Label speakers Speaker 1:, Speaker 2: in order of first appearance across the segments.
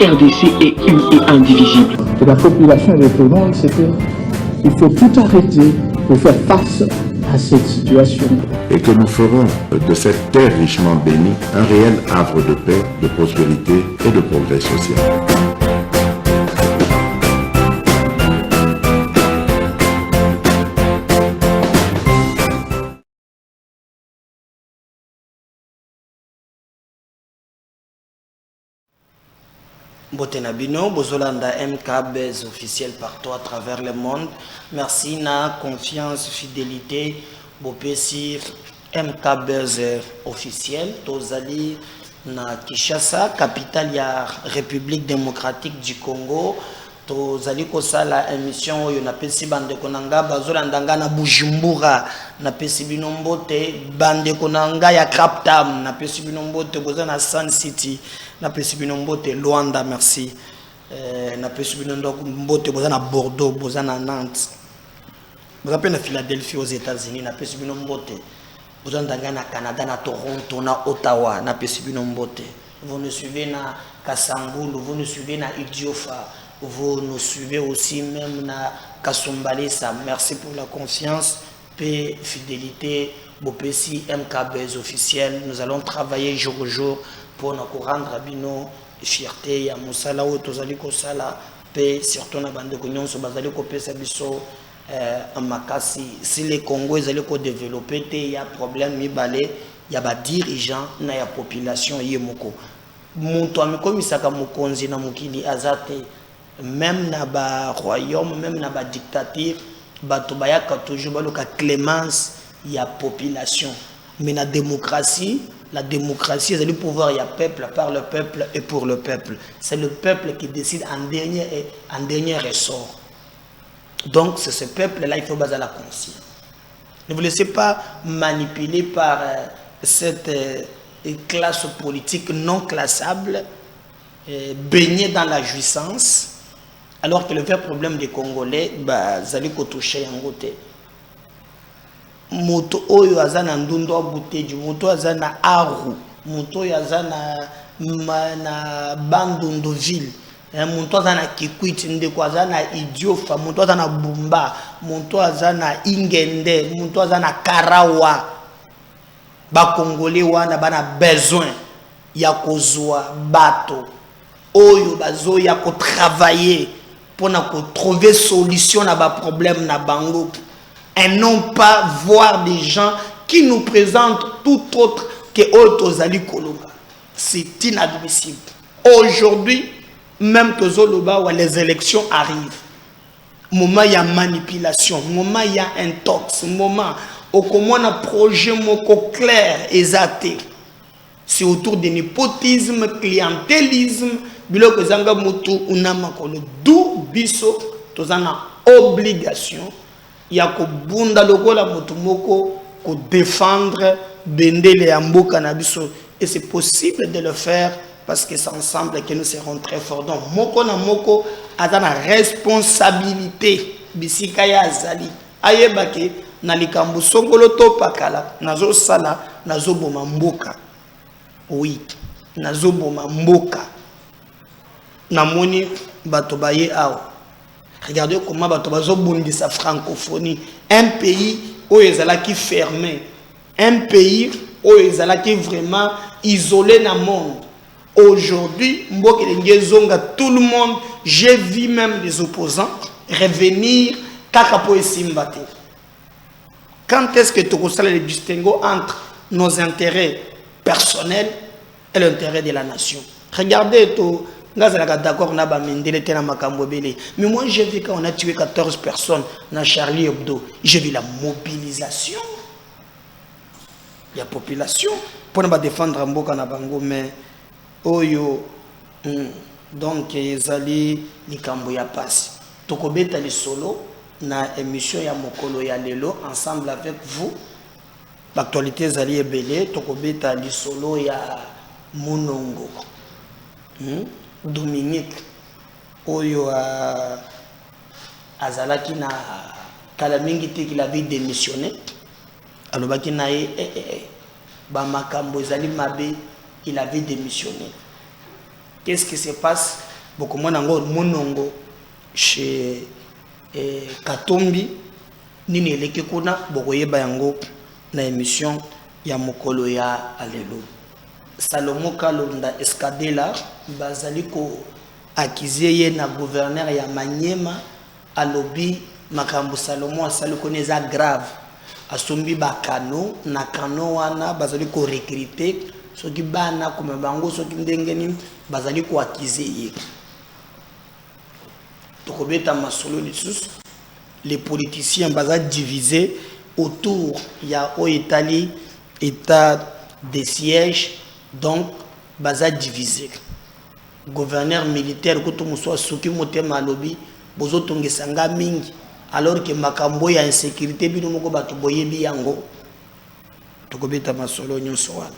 Speaker 1: RDC est une et indivisible.
Speaker 2: Et la population répondante, c'est qu'il faut tout arrêter pour faire face à cette situation.
Speaker 3: Et que nous ferons de cette terre richement bénie un réel havre de paix, de prospérité et de progrès social.
Speaker 4: Botenabino, Bozolanda MKBZ officiel partout à travers le monde. Merci na confiance, fidélité, Bopesi MKBZ officiel. Tozali na Kinshasa, capitale ya République démocratique du Congo. Tozali kosala émission oyo na pesi bande konanga bazolanda na Bujumbura na pesi binombote bande konanga ya Kraptam na pesi binombote boza na Sun City na pesi binombote Luanda merci na pesi binombote boza na Bordeaux boza na Nantes boza pe na Philadelphie aux États-Unis na pesi binombote boza ndanga na Canada na Toronto na Ottawa na pesi binombote vous nous suivez na Kasangulu vous nous suivez na Idiofa. Vous nous suivez aussi même na Kasumbalesa. Merci pour la confiance, paix, fidélité. Bopesi MKBZ officiel. Nous allons travailler jour au jour pour nous rendre à bino fierté ya musala ou tozali ko sala paix surtout na bande konyon so bazali ko pesa biso makasi si les Congo ezali ko développer te ya problème mibale ya ba dirigeant na ya population yemoko. Muntu amikomisaka mukonzi na mukili azate. Même na ba royaume, même na ba dictature, bato bayaka toujours baloka clémence ya population. Mais la démocratie c'est le pouvoir ya peuple par le peuple et pour le peuple. C'est le peuple qui décide en dernier ressort. Donc c'est ce peuple là il faut baser la conscience. Ne vous laissez pas manipuler par cette classe politique non classable, baignée dans la jouissance. Alors que le vrai problème des Congolais, zali ko toucher en côté. Moto oyo azana ndundo abuteji, moto azana aru, moto oyo azana na bandundu ville, moto azana kikwiti ndeko azana idiofa, moto azana bumba, moto azana ingende, moto azana karawa. Ba Congolais wana bana besoin ya kozwa bato oyo bazo ya ko travailler pour trouver solution à bas problème na bango et non pas voir des gens qui nous présentent tout autre que Otozali Koloba. C'est inadmissible. Aujourd'hui, même Tozoloba où les élections arrivent, moment il y a manipulation, moment il y a intox, moment au comment un projet moko clair exacté. C'est autour de népotisme, clientélisme, biloko zanga mutu unama kolo du biso tozana obligation ya ko bunda lokola mutu moko ko défendre bendele ya mboka na biso et c'est possible de le faire parce que c'est ensemble que nous serons très forts. Donc moko na moko azana responsabilité bisika ya azali ayebake na likambo songolo to pakala nazo sala nazo boma mboka. Oui, nazo boma mboka. Namoni bato baye awa. Regardez comment bato bazo bondi sa francophonie. Un pays où ils allaient qui fermé. Un pays où ils allaient qui vraiment isolé dans le monde. Aujourd'hui, tout le monde, j'ai vu même les opposants revenir kakapo et simbate. Quand est-ce que tu constats le distinguo entre nos intérêts personnels et l'intérêt de la nation? Regardez tout. D'accord, mais moi j'ai vu quand on a tué 14 personnes dans Charlie Hebdo, j'ai vu la mobilisation. Il y a population pour ne défendre Mboka na bango, mais oyo donc ezali likambo ya passe. Tokobeta li solo na émission ya mokolo ya lelo ensemble avec vous. L'actualité ezali ebele tokobeta li solo ya Monongo. Dominique oyo azalaki na kalamingi te qu'il avait démissionné alobaki na ba makambo ezali mabe il avait démissionné. Qu'est-ce qui se passe? beaucoup moins encore monongo chez Katombi nini eleki kuna bokoyeba yango na émission ya mokolo ya alelo. Salomo Kalonda Escadela bazali ko akize na gouverneur ya Manyema alobi makambo Salomo asali koneza grave asombi bakano na kano wana bazali ko recruter soki bana kuma bango soki ndengeni bazali ko akize ye tokobeta masolo lisusu. Les politiciens bazali divisés autour ya o Italie état de siège. Donc, baza divisé. Gouverneur militaire, quand on soit souki motema lobby, bozo tongesanga mingi, alors que makambo ya insécurité bino moko bato boyebi yango. Tokobeta masolo nyonso wana.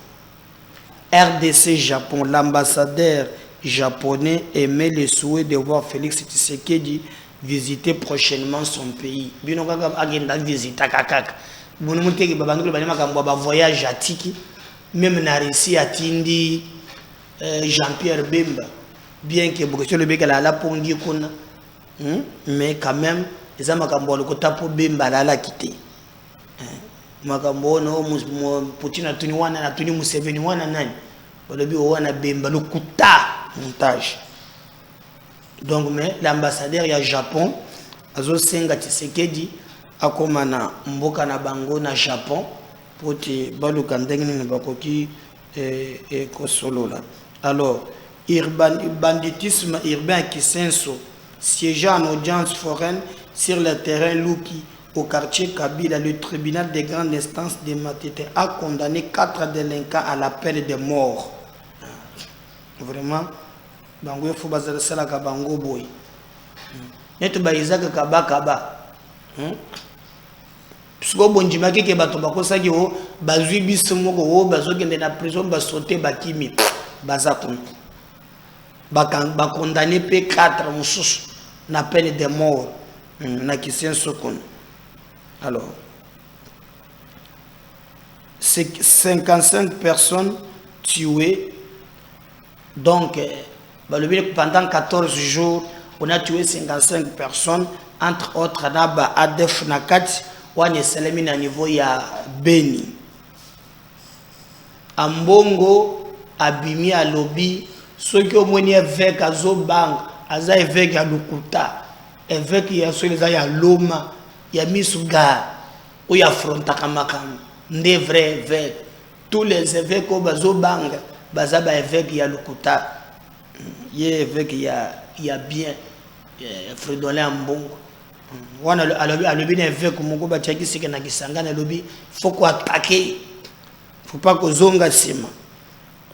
Speaker 4: RDC Japon, l'ambassadeur japonais émet le souhait de voir Félix Tshisekedi visiter prochainement son pays. Bino kaka agenda visiter kakaka. Bono muteki babandu bali makambo ba voyage atiki. Même na Russie atindi Jean-Pierre Bemba, bien que Bokesio le bec la pongi kuna, mais quand même les amakambo le kota po Bemba la quitté. Makambo no Poutine a tuni wana na tuni Museveni wana nani, bolobi wana Bemba le kuta montage. Donc mais l'ambassadeur ya Japon azo senga Tshisekedi akomana mboka na bango na Japon. Alors, banditisme urbain qui s'inso, siégeant en audience foraine sur le terrain Luki au quartier Kabila, le tribunal de grande instance de Matete a condamné 4 délinquants à la peine de mort. Vraiment, bango il faut baser ça la bango boy. Neto ba izaka kaba. Puisque bonjima ke bato bakosaki o bazwi biso moko o bazokende na prison basote bakimi bazakon ba condamné pe 4 mususu na peine de mort na kisenso kon. Alors 55 personnes tuées, donc pendant 14 jours on a tué 55 personnes, entre autres naba Adef Nakati wane salami na niveau ya Beni. Ambongo abimi alobi soki omoni évêque azobang aza évêque ya Lukuta, évêque ya soleza ya Loma ya Misuga ou ya frontaka makam nde vrai évêque. Tous les évêques au bazobanga baza ba évêque ya Lukuta ye évêque ya bien Fridolin Ambongo. Wana alobi na évêque moko bachaki sike na kisanga na lobi faut ko attaquer, faut pas ko zonga sima.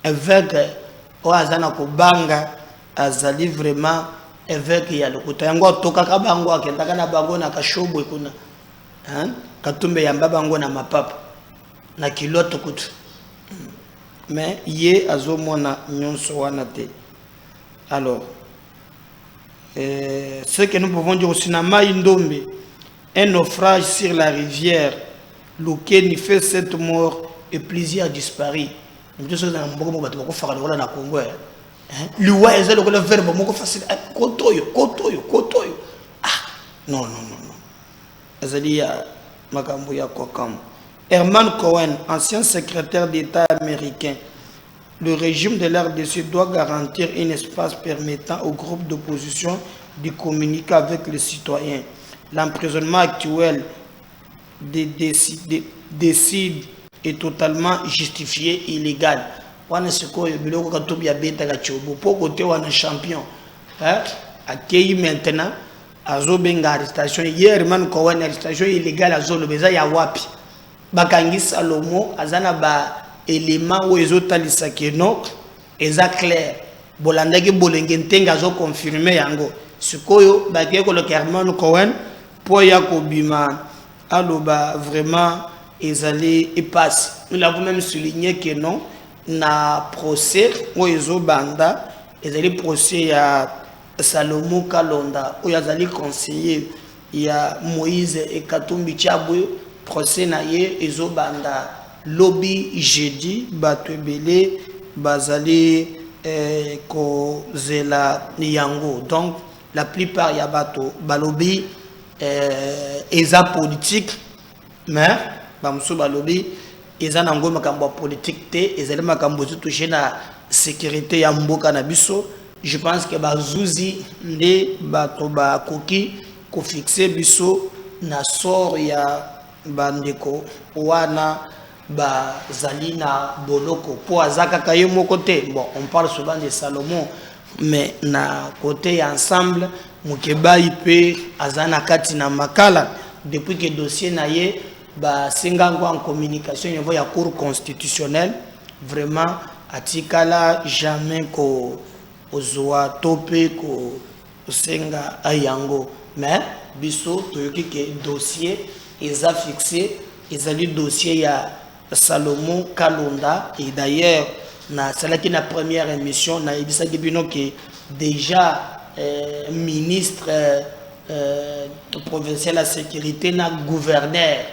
Speaker 4: Évêque o azana ko banga azali vraiment évêque ya Lukuta yango toka ka bango akenda kana bango na kashobwe kuna katumbe ya mbabango na mapapa na kiloto kutu, mais ye azomona nyonso wana te. Alors ce que nous pouvons dire au cinéma Indombe, un naufrage sur la rivière Lukeni fait 7 morts et plusieurs disparus. Nous sommes dans le monde où on fait le Congo. L'Ouai est le verbe facile. Kotoyo. Ah, non. Azalia Makambuya Kokam. Herman Cohen, ancien secrétaire d'État américain. Le régime de l'RDC doit garantir un espace permettant aux groupes d'opposition de communiquer avec les citoyens. L'emprisonnement actuel décide est totalement justifié et illégal. On a ce qu'on a un champion. Accueilli maintenant à Zobenga arrestation. Hier, man Cohen arrestation illégale à Zolo Beza Yawapi. Bakangi Salomo, Azana ba élément où ils ont talisa que non, exact clair. Bolandaki Bolengentenga zo confirmé yango. Sukoyo bakeko le Herman Cohen pour Yakobima aloba vraiment ils allaient y passer. Nous l'avons même souligné que non, na procès où ils ont banda, ils allaient procès à Salomo Kalonda où ils allaient conseiller il y a Moïse et Katumbi Tchabou procès na ye ils ont banda lobby jeudi batebele bazali kozela yango. Donc la plupart ya bato balobi eza politique, mais bamusu balobi eza nango makambo politique te, ezali makambo touché na sécurité ya mboka na biso. Je pense que bazuzi nde bato bakoki ko fixer biso na sort ya bandeko wana bazali na boloko po azaka kaye moko te. Bon, on parle souvent de Salomon, mais na côté ensemble mukeba ipe azana kati na makala depuis que dossier na ye ba singango en communication niveau ya cour constitutionnelle. Vraiment atikala jamais ko ozwa tope ko senga ayango, mais biso toyoki ke dossier eza fixé, ezali dossier ya Salomon Kalonda. Et d'ailleurs na salaki na première émission na ebisa bino que déjà ministre provincial la sécurité na gouverneur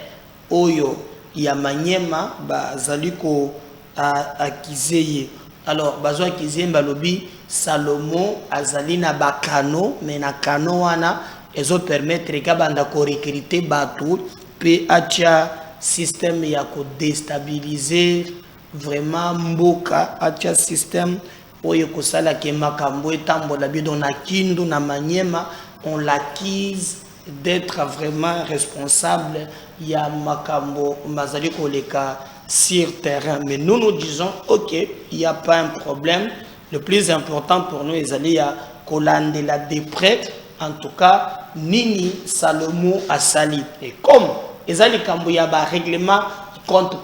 Speaker 4: oyo ya Maniema bazali ko akizeye. Alors bazo akizeye balobi Salomon azali na bakano, mais na kano wana ezo permettre ka banda ko recruter bato pe acha système ya ko déstabiliser vraiment mboka, acha système oyo ko sala ke makambo etambola bido na Kindu na Maniema. On l'acquise d'être vraiment responsable ya makambo mazali koleka sur terrain. Mais nous nous disons ok, il n'y a pas un problème. Le plus important pour nous est d'aller à Kolandela de près. En tout cas, Nini Salomon a sali. Et comme ezali kambo ya ba règlement compte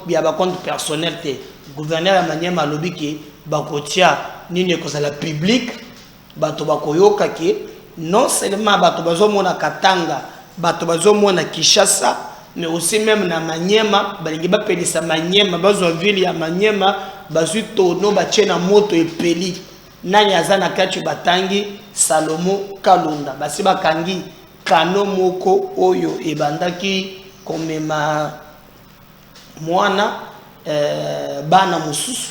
Speaker 4: personnel te gouverneur ya Maniema lobi ke bakotia nini ko sala public bato bakoyoka ke non seulement bato bazomona Katanga, bato bazomona Kinshasa, mais aussi même na Maniema balingi bapelisa Maniema bazo ville ya Maniema bazwi tono bachena moto epeli nani azana kati batangi Salomon Kalonda basi bakangi kano moko oyo ebandaki komema mwana bana mususu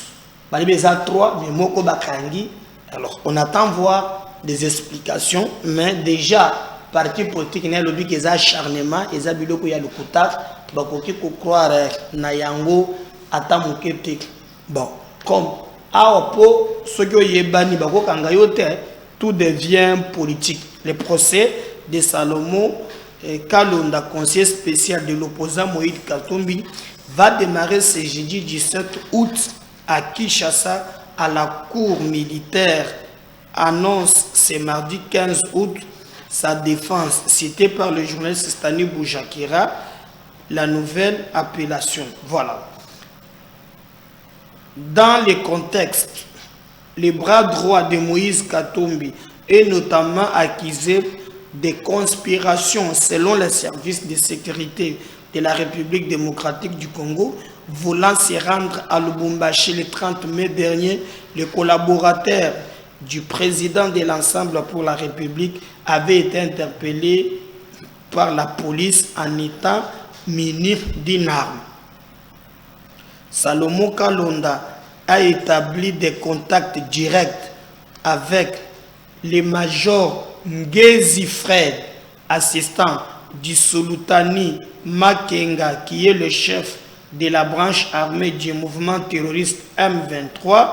Speaker 4: balibeza 3 mais moko bakangi. Alors on attend voir des explications, mais déjà parti politique na lobi ke za acharnement eza biloko ya lokuta bakoki ko croire na yango ata mokete. Bon, comme aopo sokyo yebani bakokanga yote, tout devient politique. Le procès de Salomon Kalonda, conseiller spécial de l'opposant Moïse Katumbi, va démarrer ce jeudi 17 août à Kinshasa à la cour militaire. Annonce ce mardi 15 août sa défense, citée par le journaliste Stani Boujakira, la nouvelle appellation. Voilà. Dans le contexte, les bras droits de Moïse Katumbi est notamment accusé de conspiration selon les services de sécurité de la République démocratique du Congo, voulant se rendre à Lubumbashi le 30 mai dernier. Le collaborateur du président de l'Ensemble pour la République avait été interpellé par la police en étant muni d'une arme. Salomon Kalonda a établi des contacts directs avec le major Ngezi Fred, assistant du Sultani Makenga, qui est le chef de la branche armée du mouvement terroriste M23,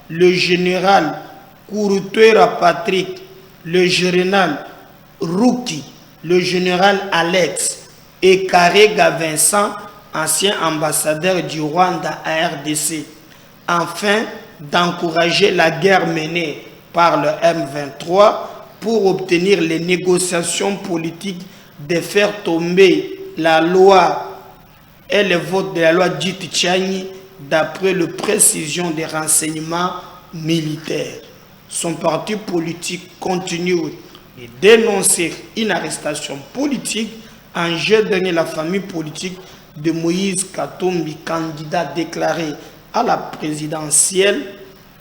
Speaker 4: le général Kouroutuera Patrick, le général Ruki, le général Alex et Karega Vincent, ancien ambassadeur du Rwanda à RDC, afin d'encourager la guerre menée par le M23 pour obtenir les négociations politiques de faire tomber la loi et le vote de la loi dite Tchani d'après les précisions des renseignements militaires. Son parti politique continue de dénoncer une arrestation politique en jeu dernier la famille politique de Moïse Katumbi, candidat déclaré à la présidentielle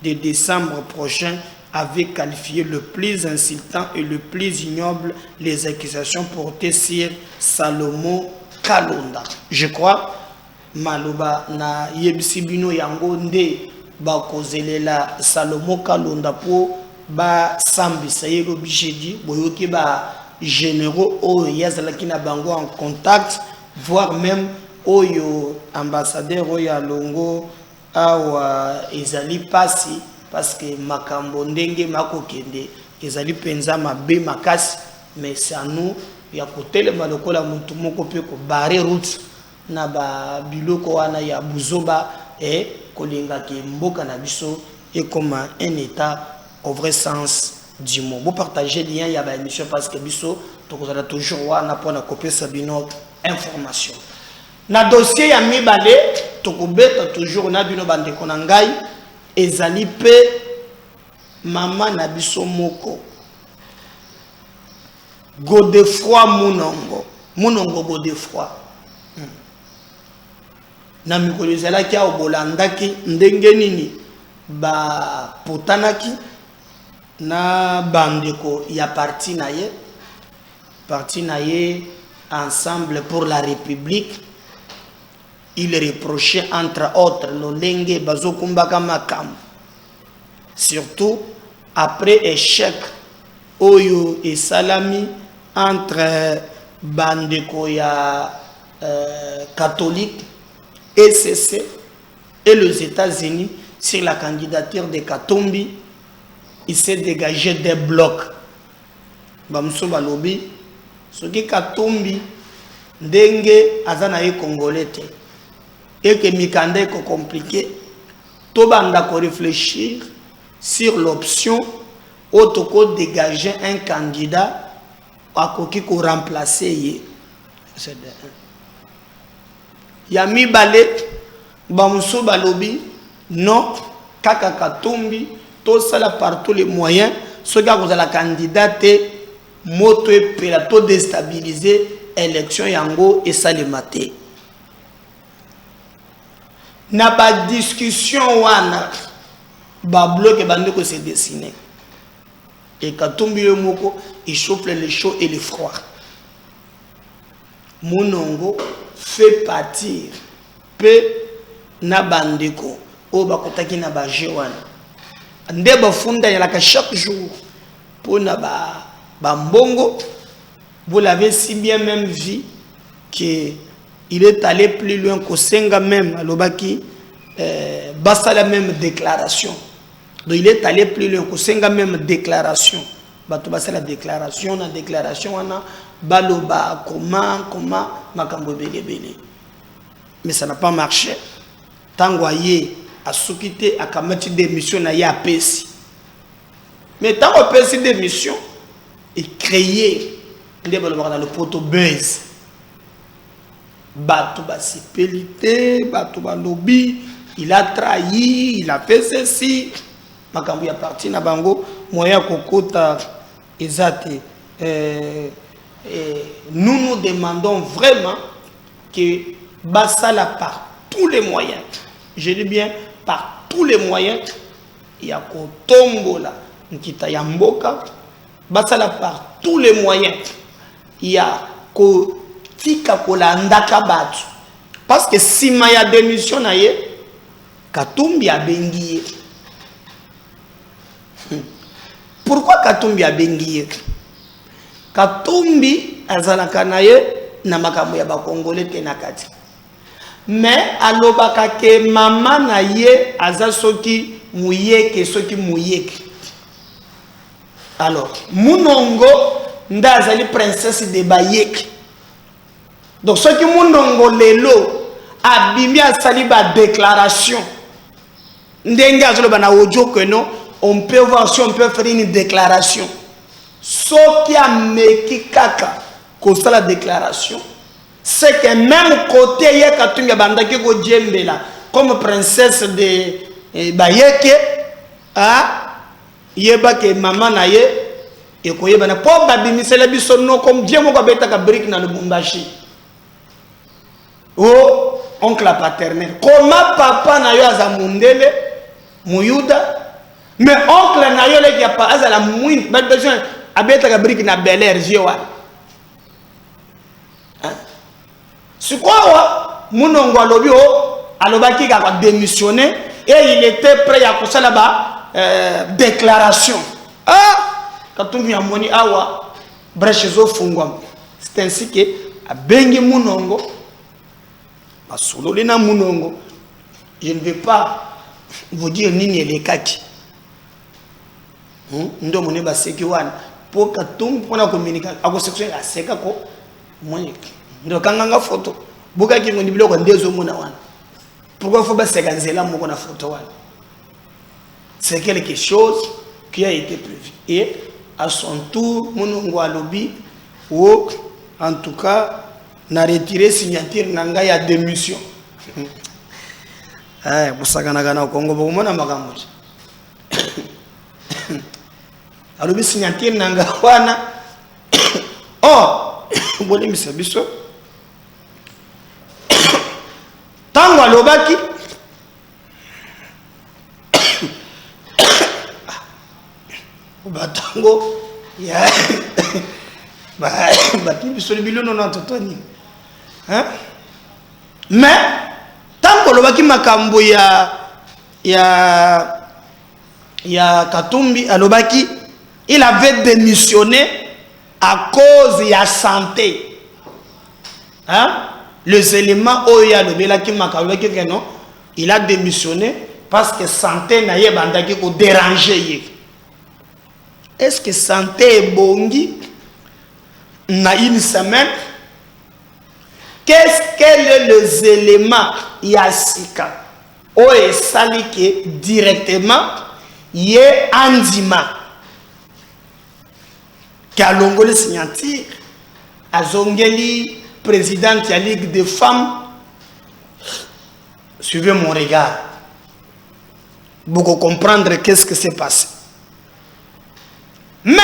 Speaker 4: de décembre prochain, avait qualifié le plus insultant et le plus ignoble les accusations portées sur Salomon Kalonda. Je crois, Maloba na yebisi bino yango nde ba kozelela Salomo Kalonda po ba sambisa yelo bijedi boyoki ba généraux o yazalaki na bango en contact, voire même oyo ambassadeur oyo alongo awa ezali pasi parce que makambo ndenge makokende ezali penza mabe makasi, mais c'est à nous ya kotelema lokola mutu moko pe ko barrer route na ba biloko wana ya buzoba et kolinga ke mboka na biso et comme un état au vrai sens du mot. Vous partagez lien ya ba émission parce que biso to kozala toujours wana pona copier sabino information. Na dossier ya mibale to kobeta toujours na bino bande konangai ezali pe mama na biso moko Godefroy Munongo Godefroy na mikolo ezalaki a obolandaki ndenge nini ba potanaki na bandeko ya parti na ye Ensemble pour la République. Il reprochait entre autres lolenge bazokumbaka makam, surtout après échec oyo et salami entre bandeko ya catholique ECC et les États-Unis sur la candidature de Katumbi. Il s'est dégagé des blocs. Bamso balobi soki Katumbi ndenge azana ye congolais te et que mikanda ko compliqué to banda ko réfléchir sur l'option autoco dégager un candidat à koki ko remplacer ye. C'est Yami Balé, Bamso Balobi, non, Kaka Katumbi, tout ça par tous les moyens, ce gars vous a la candidate, moto et plateau déstabilisé, élection yango et ça le maté. N'a pas de discussion wana, bablo que bande ko se dessiner. Et Katumbi le moko, il chauffe le chaud et le froid. Munongo fait partir pe na bandeko o bakotaki na ba jewana nde bafunda yalaka chaque jour pour na ba mbongo. Vous l'avez si bien même vu que il est allé plus loin qu'au Senga même alobaki basta la même déclaration. Donc il est allé plus loin qu'au Senga même déclaration. Bato basa la déclaration wana baloba comment makambo belebele. Mais ça n'a pas marché. Tangoye a soukité a kamati démission na ya pesi. Mais tant qu'on pesi démission et créer dans le poto buzz. Bato basipelité, bato balobi, il a trahi, il a fait ceci. Makambo ya parti na bango moya kokota ezate. Nous nous demandons vraiment que Bassala par tous les moyens, je dis bien par tous les moyens, il y a Kotombola, Nkita Yamboka, Bassala par tous les moyens, il y a Kotika Kolandaka Batu. Parce que si Maya démission, Katumbi a bengié. Pourquoi Katumbi a bengié? Katumbi azalaka na ye na makambo ya ba Congolais te nakati. Mais alobaka ke mama na ye aza soki muyeke soki muyeke. Alors, Munongo nda azali princesse de Bayek. Donc soki Munongo lelo abimi asali ba déclaration. Ndenge azoloba na audio que non, on peut voir si on peut faire une déclaration. Soki a meki kaka kosa la déclaration, c'est que même côté yé Katumbi bandaki ko djembela comme princesse de Bayeke, yeba ke maman na ye et ko yeba na po babimisela biso no comme Dieu moko beta ka brique na Lubumbashi. Oh oncle paternel, comment papa na yo azamundele muyuda, mais oncle na yo le ki pa azala muin ba besoin abeta ka brique na Bel Air jewa. C'est quoi Munongo alobi o alobaki ka démissionner et il était prêt à faire la déclaration. Ah, Katumbi a moni awa brèche zo fungwam. C'est ainsi que a bengi munongo, a sololina munongo. Je ne vais pas vous dire nini les kaki. Ndo mone ba seki wana pour Katumbi pona communication ako section ya seka ko moni ndo kanganga photo buka ki ngoni biloko ndezo mona wana. Pourquoi faut pas séquencer moko na photo wana? C'est quelque chose qui a été prévu. Et à son tour, mon lobby, ou en tout cas, n'a retiré signature nanga ya démission. Eh, pour ça au Congo, bon mon amagambo. Alobi signature nanga wana. Oh, bon monsieur biso. Tango alobaki batango ya bati bisoli bilono na totoni hein, mais tango alobaki makambo ya Katumbi alobaki il avait démissionné à cause de la santé, hein. Les éléments où il y a le belaki makalobaki que non, il a démissionné parce que santé n'a pas bandaki ko déranger. Est-ce que santé est bongi na une semaine? Qu'est-ce que les éléments yasika ou esalike directement yé andima kalongoli signature azongeli présidente de la Ligue des femmes? Suivez mon regard. Beaucoup comprendre qu'est-ce que s'est passé. Mais,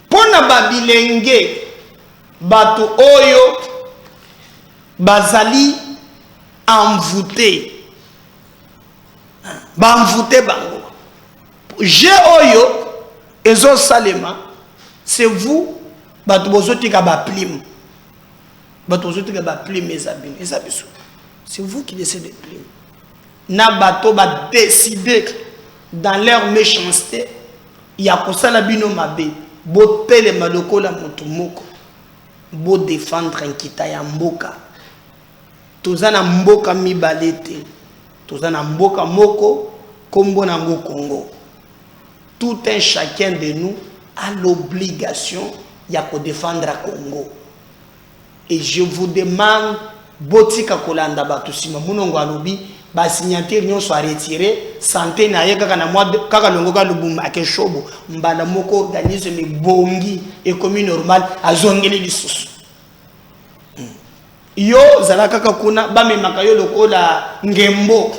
Speaker 4: pour na babilenge, batu oyo, bazali envoûté. Envoûté bango. J'ai oyo, ezo salema, c'est vous, batu bozotika ba plim. Batu bozotika ba plim mes abine. C'est vous qui décidez de plim. Na bato ba décider dans leur méchanceté. Ya kosala bino mabe bo tele maloko la moto moko bo défendre nkita ya mboka tozana mboka mibalete tozana mboka moko kombo na ngo Congo. Tout un chacun de nous a l'obligation ya ko défendre Congo, et je vous demande botika kolanda batu sima munongo alobi ba signature nyon soit retiré santé na yeka kana moi kaka longo ka lubuma akeshobo mbala moko organisme bongi et comme normal azongeli lisusu yo zala kaka kuna ba memaka yo lokola ngembo.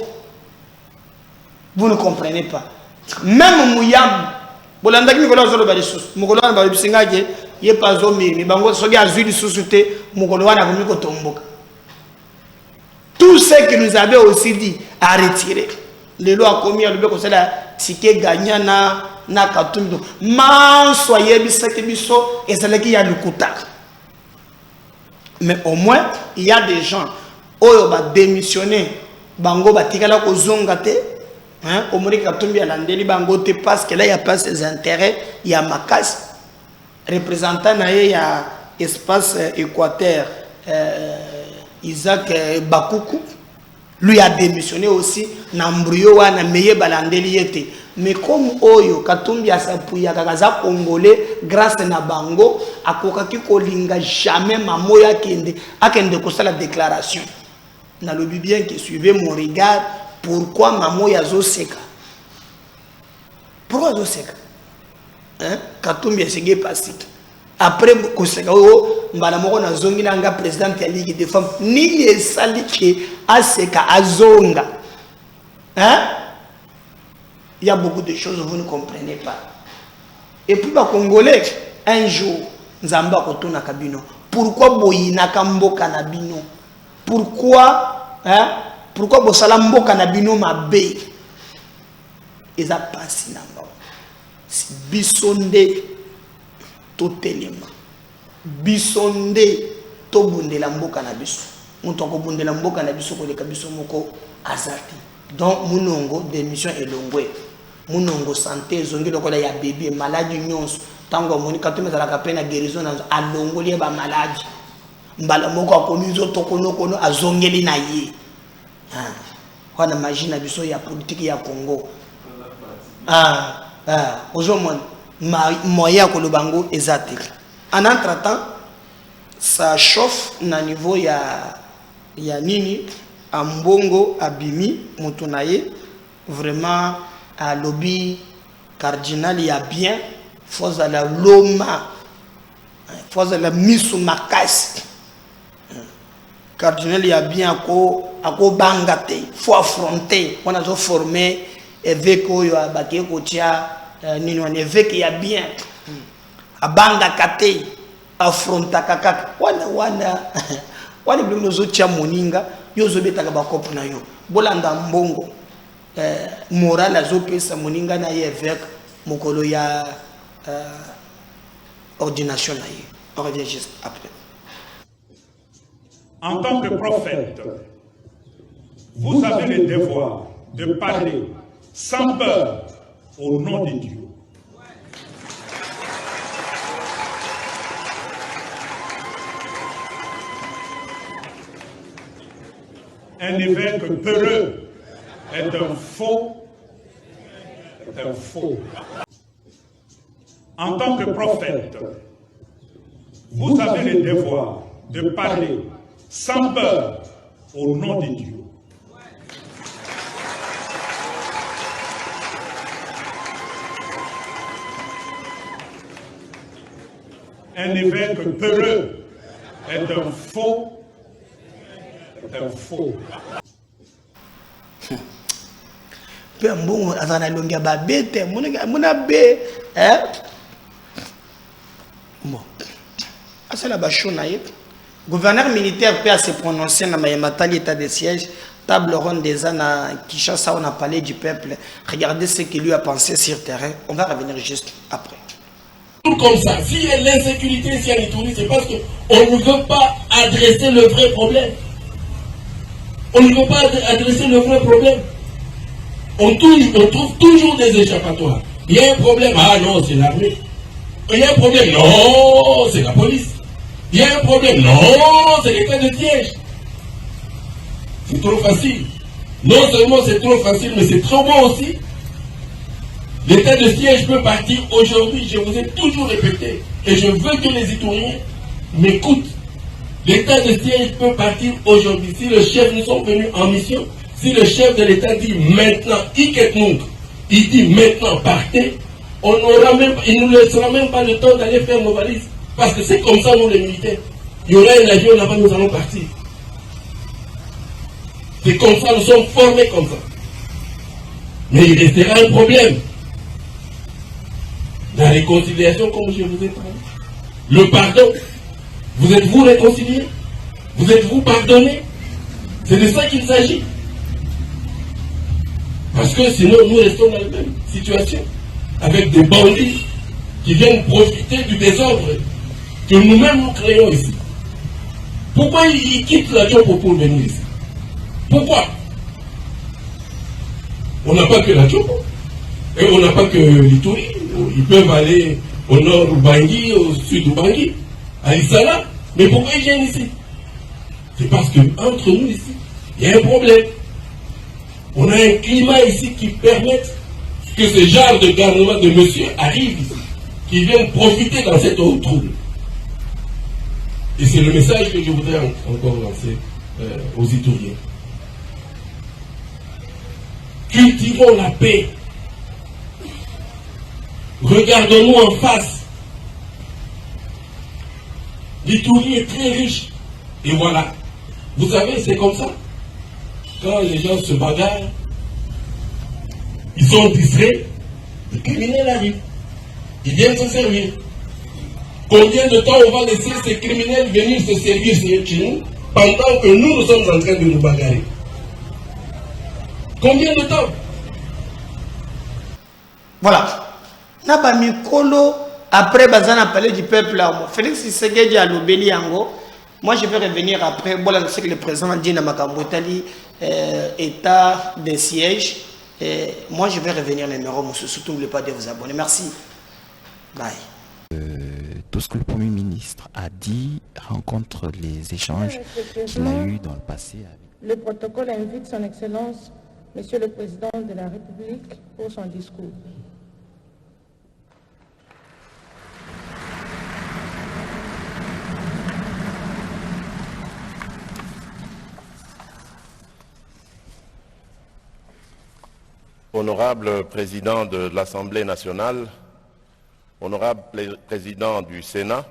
Speaker 4: Vous ne comprenez pas. Même muyam bolanda ki mikolo zolo ba lisusu mukolo wana ba bisingaje ye pazo mi bango soki azwi lisusu te mukolo wana ko miko tomboka. Tout ce que nous avait aussi dit à retirer. Les lois commis à l'objet comme ça, ticket gagnant na Katumbi. Man soyez bisaki biso et c'est là qu'il y a le kouta. Mais au moins il y a des gens oyo ba démissionner bango ba tikala ko zongate, hein, au moins Katumbi alandeli bango te parce que là il y a pas ses intérêts, il y a Makas représentant na il y a espace Équateur. Isaac Bakoukou, lui a démissionné aussi. Nambrio wana meye balandeli yete. Mais comme Oyo Katumbi a s'appuya kakaza congolais grâce na bango akokaki kolinga jamais mamoya akende kosala déclaration. Na lobi bien que suivez mon regard. Pourquoi mamoya zo seka? Pourquoi zo seka? Hein? Katumbi a segé passé. Après koseka o mbala moko na zongi nanga président ya Ligue des femmes ni esali ke aseka azonga. Hein? Il y a beaucoup de choses que vous ne comprenez pas. Et puis les Congolais, un jour, Nzamba kotuna kabino. Pourquoi boyina kamboka na bino? Pourquoi hein? Pourquoi bosala mboka na bino mabe? Eza pasi namba. Si bisonde totelema. Bisonde to bundela mboka na biso. Muto ko bundela mboka na biso ko leka biso moko azati. Donc munongo démission elongwe. Munongo santé zongi lokola ya bébé maladie nyonso. Tango moni katome za la pena guérison a longoli ba maladie. Mbala moko akomizo tokono kono azongeli na ye. Wana imagine biso ya politique ya Congo. Aujourd'hui moyen ko lobango ezate. En entre-temps ça chauffe na niveau ya nini ambongo abimi mutunaye vraiment à lobby cardinal ya bien force la loma force la misu makasi cardinal ya bien ako bangate faut affronter on a formé évêque oyo abaki ko tia nini on évêque ya bien abanga kate affronta kaka wana bilo zo tia moninga yo zo betaka ba kopo na yo bolanda mbongo moral azopesa moninga na ye évêque mokolo ya ordination na ye. On revient juste après.
Speaker 5: En tant que prophète, vous avez le devoir de parler sans peur au nom de Dieu. Un évêque peureux est un faux. En tant que prophète, vous avez le devoir de parler sans peur au nom de Dieu. Un évêque peureux est un faux.
Speaker 4: Peu bon azana longia ba bete mona be bon asala ba shona ye gouverneur militaire peut se prononcer dans Mayamatali état de siège table ronde des ans Kinshasa on a parlé du peuple regardez ce qu'il lui a pensé sur terrain on va revenir juste après.
Speaker 6: Tout comme ça, s'il y a l'insécurité ici en Ituri, c'est parce qu'on ne veut pas adresser le vrai problème. On ne veut pas adresser le vrai problème. On trouve toujours des échappatoires. Il y a un problème, ah non, c'est l'armée. Il y a un problème, non, c'est la police. Il y a un problème, non, c'est l'état de siège. C'est trop facile. Non seulement c'est trop facile, mais c'est trop bon aussi. L'état de siège peut partir aujourd'hui, je vous ai toujours répété, et je veux que les Ituriens m'écoutent. L'état de siège peut partir aujourd'hui. Si le chef, nous sommes venus en mission, si le chef de l'État dit maintenant, il dit maintenant partez, il ne nous laissera même pas le temps d'aller faire nos valises. Parce que c'est comme ça, nous les militaires. Il y aura un avion là-bas, nous allons partir. C'est comme ça, nous sommes formés comme ça. Mais il restera un problème. La réconciliation, comme je vous ai parlé. Le pardon. Vous êtes-vous réconciliés? Vous êtes-vous pardonnés? C'est de ça qu'il s'agit. Parce que sinon, nous restons dans la même situation. Avec des bandits qui viennent profiter du désordre que nous-mêmes nous créons ici. Pourquoi ils quittent la Tchopo pour venir ici? Pourquoi? On n'a pas que la Tchopo. Et on n'a pas que l'Ituri. Ils peuvent aller au nord du Bangui, au sud du Bangui, à Isala. Mais pourquoi ils viennent ici? C'est parce qu'entre nous ici, il y a un problème. On a un climat ici qui permet que ce genre de gouvernement de monsieur arrive ici, qui viennent profiter dans cette eau trouble. Et c'est le message que je voudrais encore lancer aux Ituriens. Cultivons la paix. Regardons-nous en face. L'Ituri est très riche. Et voilà. Vous savez, c'est comme ça. Quand les gens se bagarrent, ils sont distraits, les criminels arrivent. Ils viennent se servir. Combien de temps on va laisser ces criminels venir se servir chez nous pendant que nous sommes en train de nous bagarrer? Combien de temps?
Speaker 4: Voilà. Naba Mikolo, après Bazana parler du peuple là. Félix Tshisekedi a l'obéli yango. Moi je vais revenir après. Voilà ce que le président dit dans Makambotali. état de siège. Et moi, je vais revenir numéro, surtout n'oubliez pas de vous abonner. Merci. Bye.
Speaker 7: Tout ce que le Premier ministre a dit rencontre les échanges qu'il a eus dans le passé.
Speaker 8: Le protocole invite son Excellence, Monsieur le Président de la République, pour son discours.
Speaker 9: Honorable Président de l'Assemblée nationale, Honorable Président du Sénat,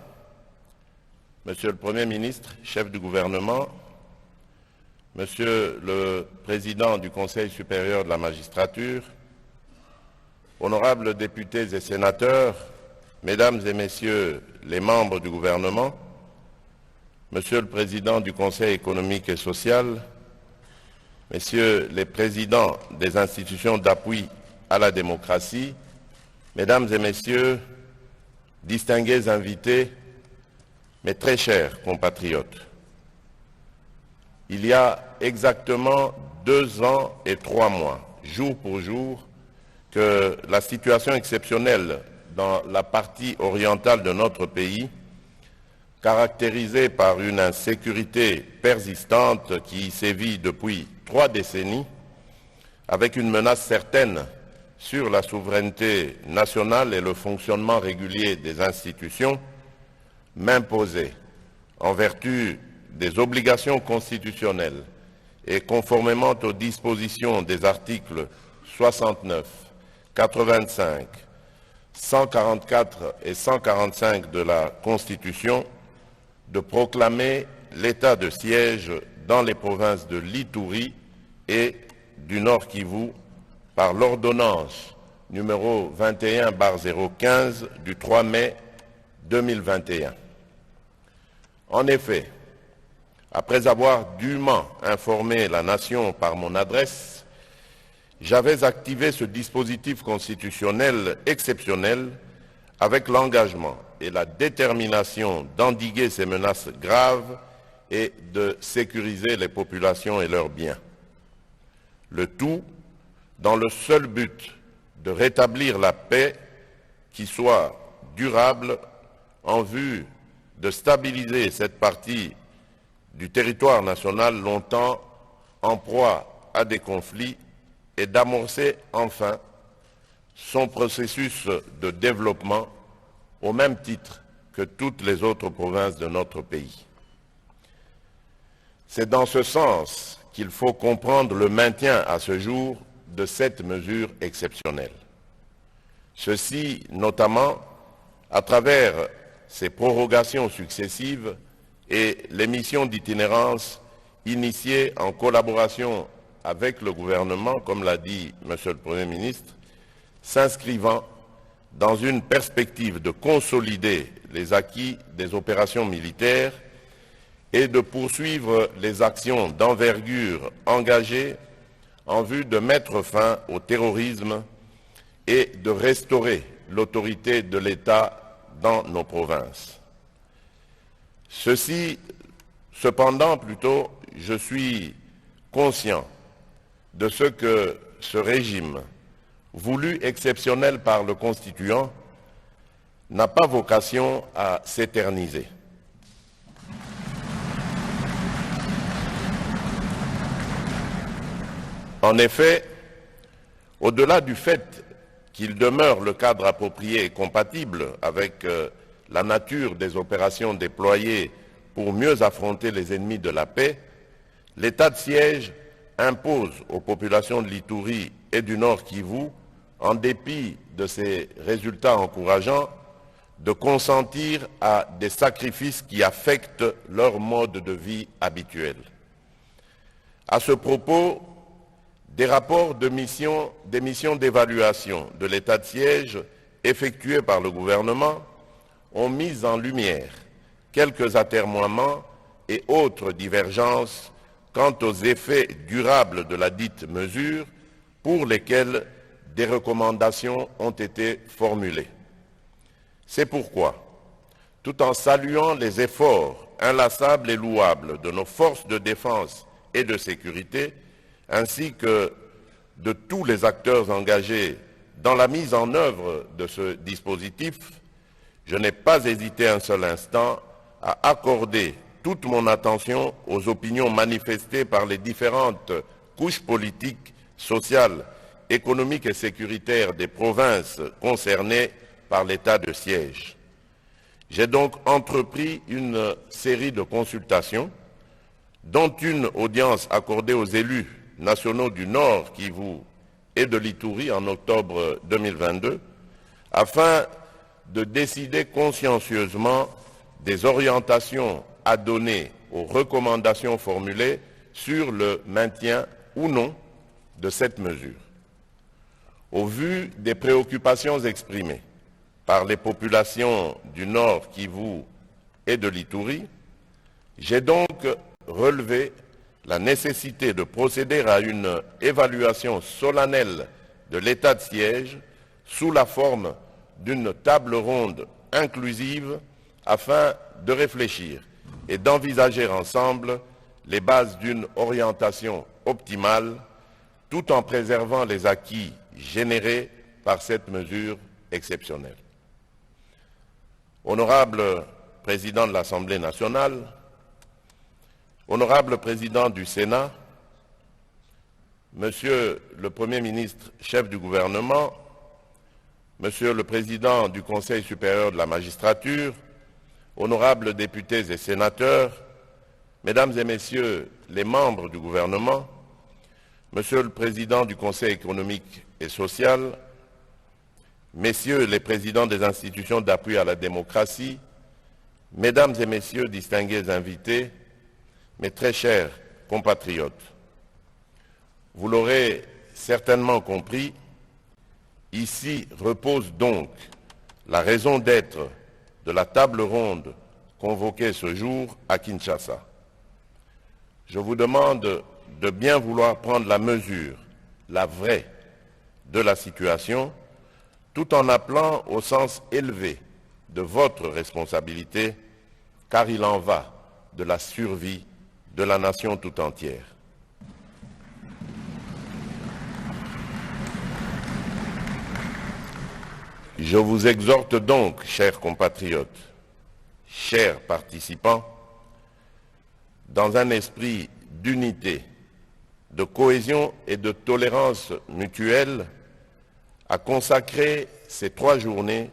Speaker 9: Monsieur le Premier ministre, chef du gouvernement, Monsieur le Président du Conseil supérieur de la magistrature, honorables députés et sénateurs, Mesdames et Messieurs les membres du gouvernement, Monsieur le Président du Conseil économique et social, Messieurs les présidents des institutions d'appui à la démocratie, Mesdames et Messieurs, distingués invités, mes très chers compatriotes, il y a exactement 2 ans et 3 mois, jour pour jour, que la situation exceptionnelle dans la partie orientale de notre pays, caractérisée par une insécurité persistante qui sévit depuis 3 décennies, avec une menace certaine sur la souveraineté nationale et le fonctionnement régulier des institutions, m'imposait, en vertu des obligations constitutionnelles et conformément aux dispositions des articles 69, 85, 144 et 145 de la Constitution, de proclamer l'état de siège dans les provinces de l'Ituri et du Nord Kivu par l'ordonnance numéro 21/015 du 3 mai 2021. En effet, après avoir dûment informé la nation par mon adresse, j'avais activé ce dispositif constitutionnel exceptionnel avec l'engagement et la détermination d'endiguer ces menaces graves et de sécuriser les populations et leurs biens. Le tout dans le seul but de rétablir la paix qui soit durable en vue de stabiliser cette partie du territoire national longtemps en proie à des conflits et d'amorcer enfin son processus de développement au même titre que toutes les autres provinces de notre pays. C'est dans ce sens qu'il faut comprendre le maintien à ce jour de cette mesure exceptionnelle. Ceci notamment à travers ces prorogations successives et les missions d'itinérance initiées en collaboration avec le gouvernement, comme l'a dit Monsieur le Premier ministre, s'inscrivant dans une perspective de consolider les acquis des opérations militaires et de poursuivre les actions d'envergure engagées en vue de mettre fin au terrorisme et de restaurer l'autorité de l'État dans nos provinces. Cependant, je suis conscient de ce que ce régime, voulu exceptionnel par le Constituant, n'a pas vocation à s'éterniser. En effet, au-delà du fait qu'il demeure le cadre approprié et compatible avec la nature des opérations déployées pour mieux affronter les ennemis de la paix, l'état de siège impose aux populations de l'Ituri et du Nord Kivu, en dépit de ces résultats encourageants, de consentir à des sacrifices qui affectent leur mode de vie habituel. À ce propos, des rapports des missions d'évaluation de l'état de siège effectués par le gouvernement ont mis en lumière quelques atermoiements et autres divergences quant aux effets durables de la dite mesure pour lesquels des recommandations ont été formulées. C'est pourquoi, tout en saluant les efforts inlassables et louables de nos forces de défense et de sécurité, ainsi que de tous les acteurs engagés dans la mise en œuvre de ce dispositif, je n'ai pas hésité un seul instant à accorder toute mon attention aux opinions manifestées par les différentes couches politiques, sociales, économiques et sécuritaires des provinces concernées par l'état de siège. J'ai donc entrepris une série de consultations, dont une audience accordée aux élus nationaux du Nord Kivu et de l'Ituri en octobre 2022, afin de décider consciencieusement des orientations à donner aux recommandations formulées sur le maintien ou non de cette mesure. Au vu des préoccupations exprimées par les populations du Nord Kivu et de l'Ituri, j'ai donc relevé la nécessité de procéder à une évaluation solennelle de l'état de siège sous la forme d'une table ronde inclusive afin de réfléchir et d'envisager ensemble les bases d'une orientation optimale tout en préservant les acquis générés par cette mesure exceptionnelle. Honorable Président de l'Assemblée nationale, Honorable Président du Sénat, Monsieur le Premier ministre, chef du gouvernement, Monsieur le Président du Conseil supérieur de la magistrature, honorables députés et sénateurs, Mesdames et Messieurs les membres du gouvernement, Monsieur le Président du Conseil économique et social, Messieurs les Présidents des institutions d'appui à la démocratie, Mesdames et Messieurs distingués invités, mes très chers compatriotes, vous l'aurez certainement compris, ici repose donc la raison d'être de la table ronde convoquée ce jour à Kinshasa. Je vous demande de bien vouloir prendre la mesure, la vraie, de la situation, tout en appelant au sens élevé de votre responsabilité, car il en va de la survie de la nation tout entière. Je vous exhorte donc, chers compatriotes, chers participants, dans un esprit d'unité, de cohésion et de tolérance mutuelle, à consacrer ces 3 journées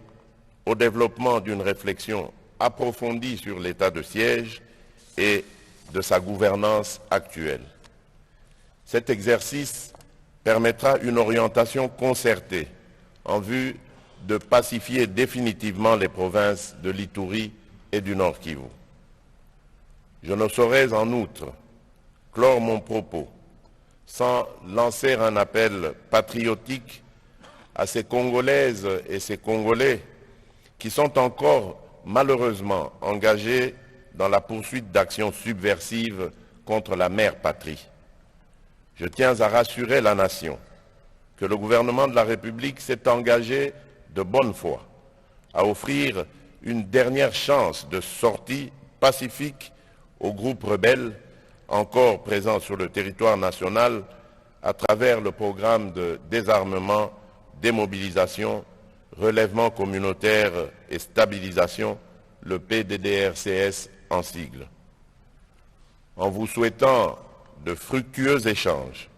Speaker 9: au développement d'une réflexion approfondie sur l'état de siège et de sa gouvernance actuelle. Cet exercice permettra une orientation concertée en vue de pacifier définitivement les provinces de l'Ituri et du Nord Kivu. Je ne saurais en outre clore mon propos sans lancer un appel patriotique à ces Congolaises et ces Congolais qui sont encore malheureusement engagés dans la poursuite d'actions subversives contre la mère patrie. Je tiens à rassurer la nation que le gouvernement de la République s'est engagé de bonne foi à offrir une dernière chance de sortie pacifique aux groupes rebelles encore présents sur le territoire national à travers le programme de désarmement, démobilisation, relèvement communautaire et stabilisation, le PDDRCS en sigle. En vous souhaitant de fructueux échanges,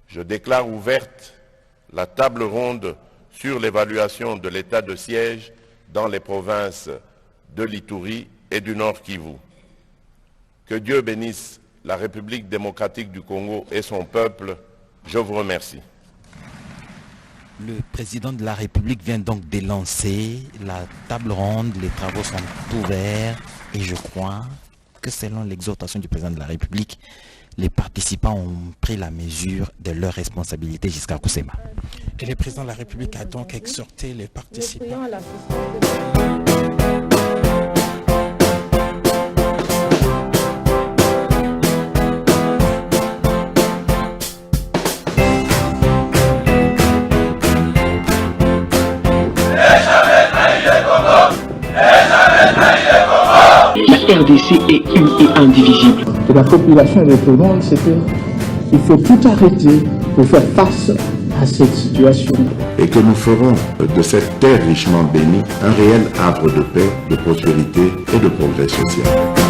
Speaker 9: je déclare ouverte la table ronde sur l'évaluation de l'état de siège dans les provinces de l'Ituri et du Nord Kivu. Que Dieu bénisse la République démocratique du Congo et son peuple. Je vous remercie.
Speaker 7: Le président de la République vient donc d'élancer la table ronde, les travaux sont ouverts et je crois que selon l'exhortation du président de la République, les participants ont pris la mesure de leurs responsabilités jusqu'à Kusema.
Speaker 10: Et le président de la République a donc exhorté les participants.
Speaker 1: La RDC est une et indivisible.
Speaker 2: Et la population de tout le monde, c'était Il faut tout arrêter pour faire face à cette situation.
Speaker 3: Et que nous ferons de cette terre richement bénie un réel havre de paix, de prospérité et de progrès social.